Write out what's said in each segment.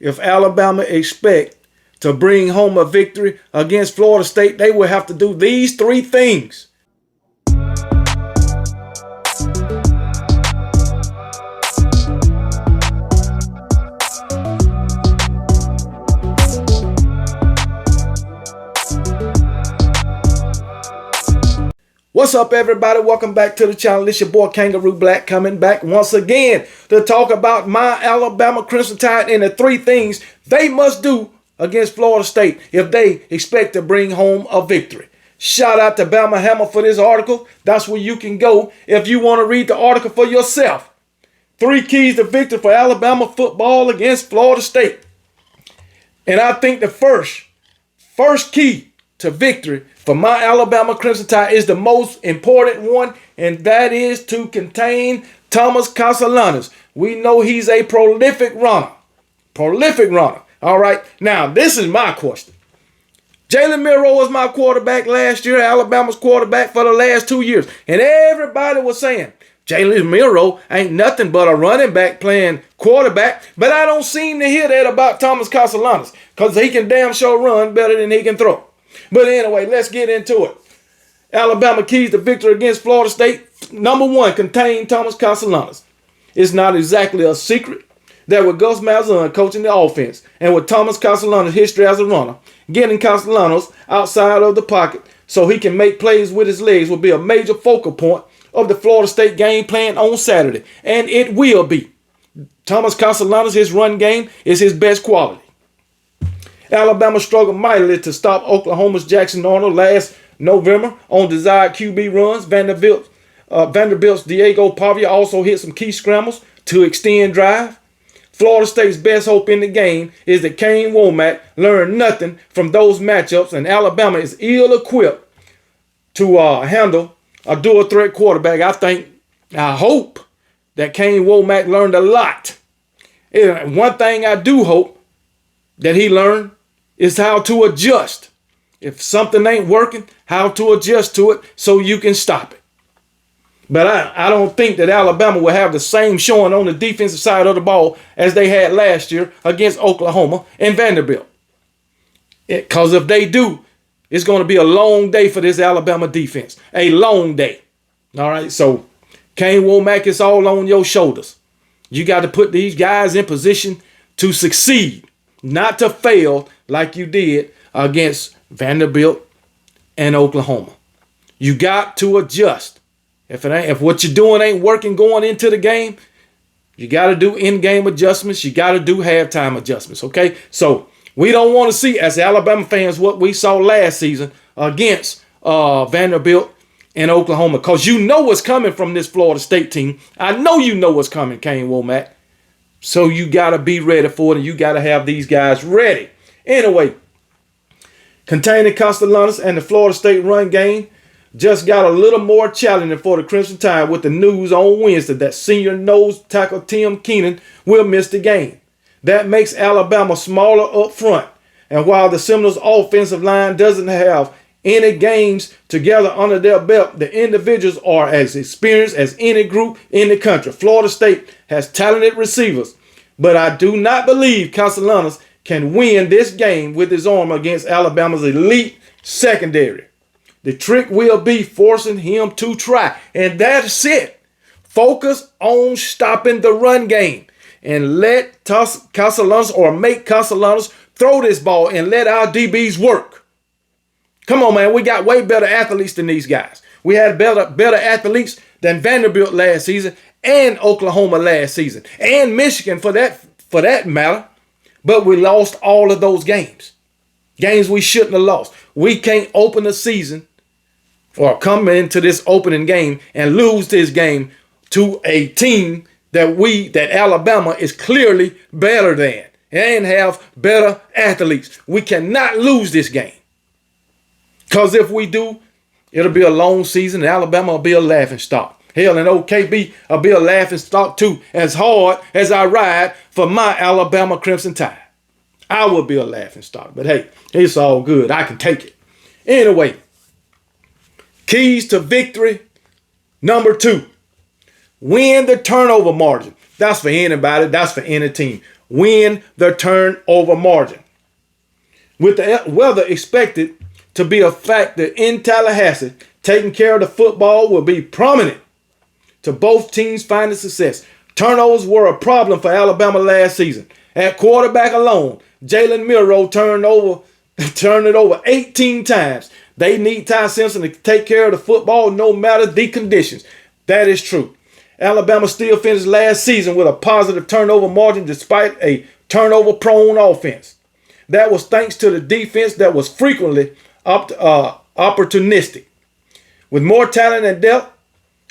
If Alabama expect to bring home a victory against Florida State, they will have to do these three things. What's up, everybody? Welcome back to the channel. It's your boy Kangaroo Black coming back once again to talk about my Alabama Crimson Tide and the three things they must do against Florida State if they expect to bring home a victory. Shout out to Bama Hammer for this article. That's where you can go if you want to read the article for yourself. 3 keys to victory for Alabama football against Florida State. And I think the first key to victory for my Alabama Crimson Tide is the most important one, and that is to contain Thomas Castellanos. We know he's a prolific runner. All right, now this is my question. Jalen Milroe was my quarterback last year, Alabama's quarterback for the last 2 years, and everybody was saying Jalen Milroe ain't nothing but a running back playing quarterback, but I don't seem to hear that about Thomas Castellanos because he can damn sure run better than he can throw. But anyway, let's get into it. Alabama keys to victory against Florida State. Number 1, contain Thomas Castellanos. It's not exactly a secret that with Gus Malzahn coaching the offense and with Thomas Castellanos' history as a runner, getting Castellanos outside of the pocket so he can make plays with his legs will be a major focal point of the Florida State game plan on Saturday. And it will be. Thomas Castellanos, his run game is his best quality. Alabama struggled mightily to stop Oklahoma's Jackson Arnold last November on desired QB runs. Vanderbilt's Diego Pavia also hit some key scrambles to extend drive. Florida State's best hope in the game is that Kane Womack learned nothing from those matchups, and Alabama is ill-equipped to handle a dual-threat quarterback. I hope that Kane Womack learned a lot. And one thing I do hope that he learned is how to adjust. If something ain't working, how to adjust to it so you can stop it. But I don't think that Alabama will have the same showing on the defensive side of the ball as they had last year against Oklahoma and Vanderbilt. Because if they do, it's going to be a long day for this Alabama defense. A long day. All right, so Kane Womack, it's all on your shoulders. You got to put these guys in position to succeed, not to fail like you did against Vanderbilt and Oklahoma. You got to adjust. If what you're doing ain't working going into the game, you got to do in-game adjustments. You got to do halftime adjustments, okay? So we don't want to see, as Alabama fans, what we saw last season against Vanderbilt and Oklahoma, because you know what's coming from this Florida State team. I know you know what's coming, Kane Womack. So you got to be ready for it, and you got to have these guys ready. Anyway, containing Castellanos and the Florida State run game just got a little more challenging for the Crimson Tide with the news on Wednesday that senior nose tackle Tim Keenan will miss the game. That makes Alabama smaller up front. And while the Seminoles' offensive line doesn't have any games together under their belt, the individuals are as experienced as any group in the country. Florida State has talented receivers, but I do not believe Castellanos can win this game with his arm against Alabama's elite secondary. The trick will be forcing him to try, and that's it. Focus on stopping the run game and let Castellanos or make Castellanos throw this ball and let our DBs work. Come on, man. We got way better athletes than these guys. We had better athletes than Vanderbilt last season and Oklahoma last season and Michigan for that matter. But we lost all of those games. Games we shouldn't have lost. We can't open the season or come into this opening game and lose this game to a team that Alabama is clearly better than and have better athletes. We cannot lose this game. Because if we do, it'll be a long season and Alabama will be a laughingstock. Hell, and OKB will be a laughingstock too, as hard as I ride for my Alabama Crimson Tide. I will be a laughingstock, but hey, it's all good. I can take it. Anyway, keys to victory. Number 2, win the turnover margin. That's for anybody. That's for any team. win the turnover margin. With the weather expected to be a factor in Tallahassee, taking care of the football will be prominent to both teams finding success. Turnovers were a problem for Alabama last season. At quarterback alone, Jalen Milroe turned it over 18 times. They need Ty Simpson to take care of the football no matter the conditions. That is true. Alabama still finished last season with a positive turnover margin despite a turnover-prone offense. That was thanks to the defense that was frequently opportunistic. With more talent and depth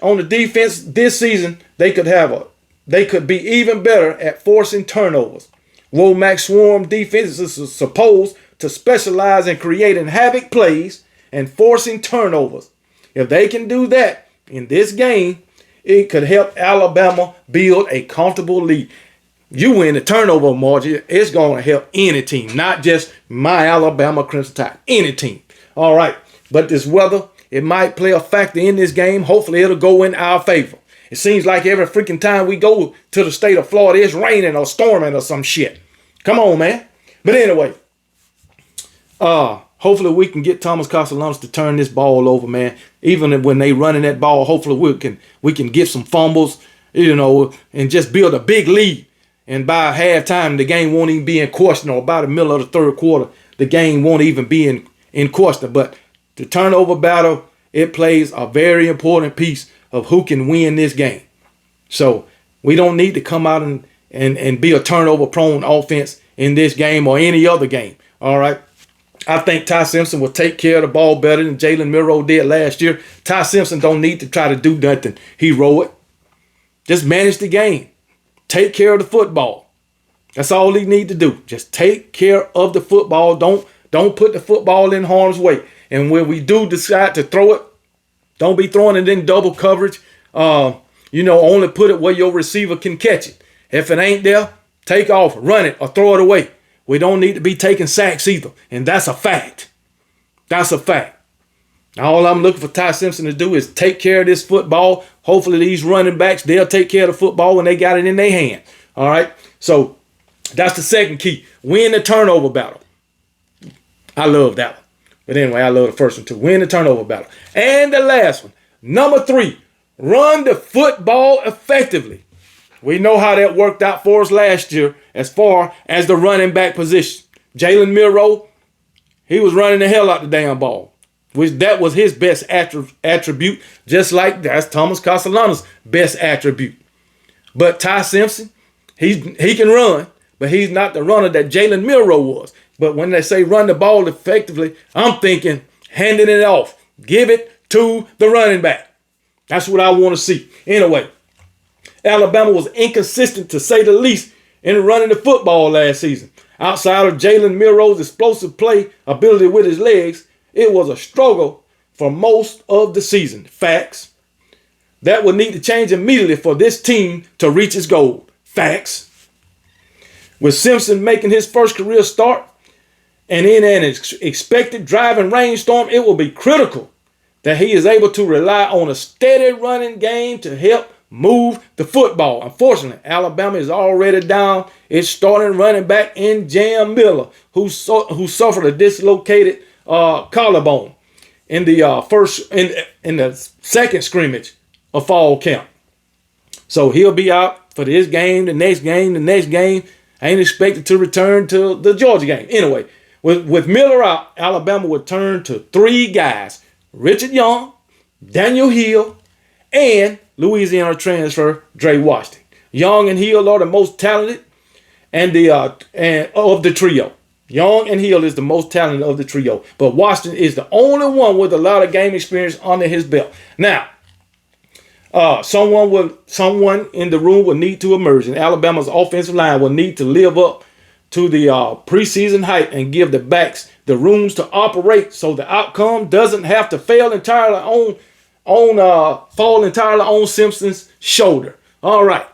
on the defense this season, they could be even better at forcing turnovers. Womack Swarm defense is supposed to specialize in creating havoc plays and forcing turnovers. If they can do that in this game, it could help Alabama build a comfortable lead. You win the turnover margin, it's going to help any team, not just my Alabama Crimson Tide, any team. All right, but this weather, it might play a factor in this game. Hopefully, it'll go in our favor. It seems like every freaking time we go to the state of Florida, it's raining or storming or some shit. Come on, man. But anyway, hopefully we can get Thomas Castellanos to turn this ball over, man. Even when they running that ball, hopefully we can get some fumbles, and just build a big lead. And by halftime, the game won't even be in question, or by the middle of the third quarter, the game won't even be in question. But the turnover battle, it plays a very important piece of who can win this game. So we don't need to come out and be a turnover-prone offense in this game or any other game. All right. I think Ty Simpson will take care of the ball better than Jalen Milroe did last year. Ty Simpson don't need to try to do nothing heroic. Just manage the game. Take care of the football. That's all he need to do. Just take care of the football. Don't put the football in harm's way. And when we do decide to throw it, don't be throwing it in double coverage. Only put it where your receiver can catch it. If it ain't there, take off, run it, or throw it away. We don't need to be taking sacks either. And that's a fact. That's a fact. All I'm looking for Ty Simpson to do is take care of this football. Hopefully these running backs, they'll take care of the football when they got it in their hand. All right. So that's the second key. Win the turnover battle. I love that one. But anyway, I love the first one too. Win the turnover battle. And the last one, number 3, run the football effectively. We know how that worked out for us last year as far as the running back position. Jalen Milroe, he was running the hell out the damn ball. That was his best attribute, just like that's Thomas Castellanos' best attribute. But Ty Simpson, he can run, but he's not the runner that Jalen Milroe was. But when they say run the ball effectively, I'm thinking handing it off. Give it to the running back. That's what I want to see. Anyway, Alabama was inconsistent, to say the least, in running the football last season. Outside of Jalen Milroe's explosive play ability with his legs, it was a struggle for most of the season. Facts. That would need to change immediately for this team to reach its goal. Facts. With Simpson making his first career start and in an expected driving rainstorm, it will be critical that he is able to rely on a steady running game to help move the football. Unfortunately, Alabama is already down its starting running back in Jam Miller, who suffered a dislocated collarbone in the second scrimmage of fall camp. So he'll be out for this game, the next game, the next game. I ain't expected to return to the Georgia game. Anyway, with Miller out, Alabama would turn to 3 guys: Richard Young, Daniel Hill, and Louisiana transfer Dre Washington. Young and Hill are the most talented and of the trio. Young and Hill is the most talented of the trio, but Washington is the only one with a lot of game experience under his belt. Now, someone in the room will need to emerge, and Alabama's offensive line will need to live up to the preseason hype and give the backs the rooms to operate, so the outcome doesn't have to fall entirely on Simpson's shoulder. All right.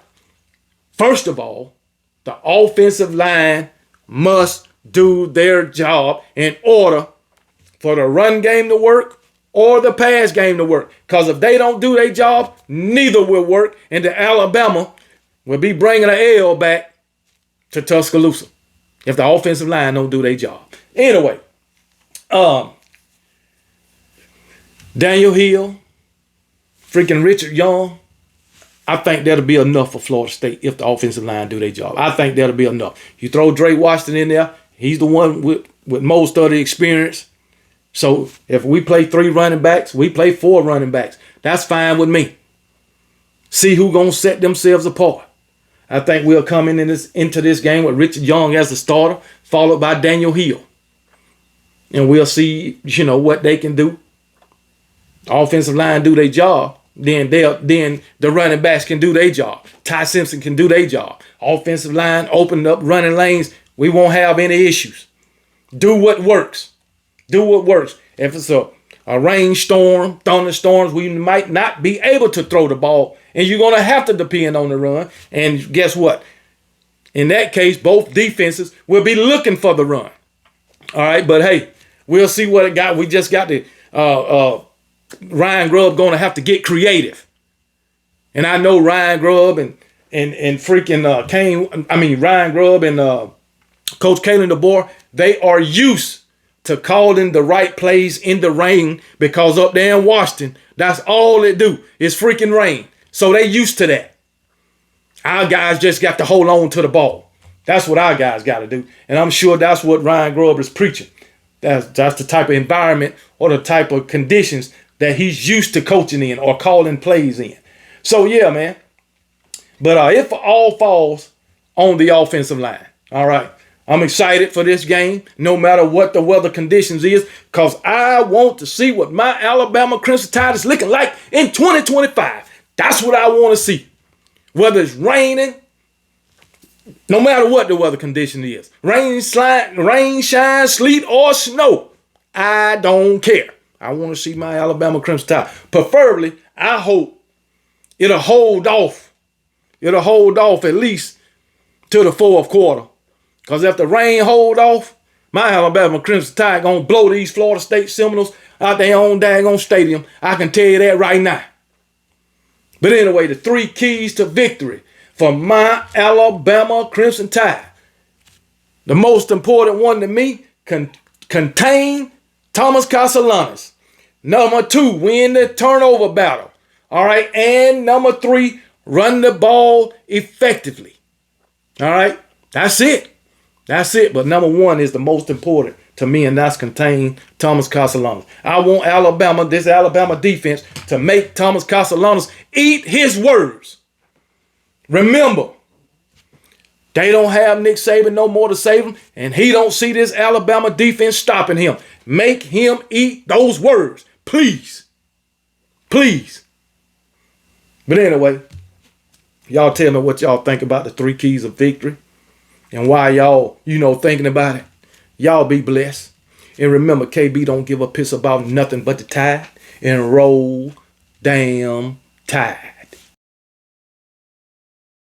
First of all, the offensive line must do their job in order for the run game to work or the pass game to work. Because if they don't do their job, neither will work, and the Alabama will be bringing an L back to Tuscaloosa if the offensive line don't do their job. Anyway, Daniel Hill, freaking Richard Young, I think that'll be enough for Florida State if the offensive line do their job. I think that'll be enough. You throw Drake Washington in there, he's the one with most of the experience. So if we play 3 running backs, we play 4 running backs. That's fine with me. See who gonna set themselves apart. I think we'll come into this game with Richard Young as the starter, followed by Daniel Hill. And we'll see, what they can do. Offensive line do their job. Then the running backs can do their job. Ty Simpson can do their job. Offensive line opening up running lanes. We won't have any issues. Do what works. Do what works. If it's a rainstorm, thunderstorms, we might not be able to throw the ball, and you're going to have to depend on the run. And guess what? In that case, both defenses will be looking for the run. All right, but hey, we'll see what it got. We just got the Ryan Grubb going to have to get creative. And I know Ryan Grubb and freaking Ryan Grubb and Coach Kalen DeBoer, they are used to calling the right plays in the rain, because up there in Washington, that's all it do is freaking rain. So they used to that. Our guys just got to hold on to the ball. That's what our guys got to do. And I'm sure that's what Ryan Grubb is preaching. That's the type of environment or the type of conditions that he's used to coaching in or calling plays in. So, yeah, man. But it all falls on the offensive line. All right. I'm excited for this game, no matter what the weather conditions is, because I want to see what my Alabama Crimson Tide is looking like in 2025. That's what I want to see. Whether it's raining, no matter what the weather condition is, rain, shine, sleet, or snow, I don't care. I want to see my Alabama Crimson Tide. Preferably, I hope it'll hold off. It'll hold off at least to the fourth quarter. Because if the rain hold off, my Alabama Crimson Tide going to blow these Florida State Seminoles out their own daggone stadium. I can tell you that right now. But anyway, the 3 keys to victory for my Alabama Crimson Tide. The most important one to me, contain Thomas Castellanos. Number 2, win the turnover battle. All right. And number 3, run the ball effectively. All right. That's it. That's it. But number 1 is the most important to me, and that's contain Thomas Castellanos. I want this Alabama defense, to make Thomas Castellanos eat his words. Remember, they don't have Nick Saban no more to save him, and he don't see this Alabama defense stopping him. Make him eat those words. Please. Please. But anyway, y'all tell me what y'all think about the 3 keys of victory. And why y'all, thinking about it. Y'all be blessed. And remember, KB don't give a piss about nothing but the Tide. And roll damn Tide.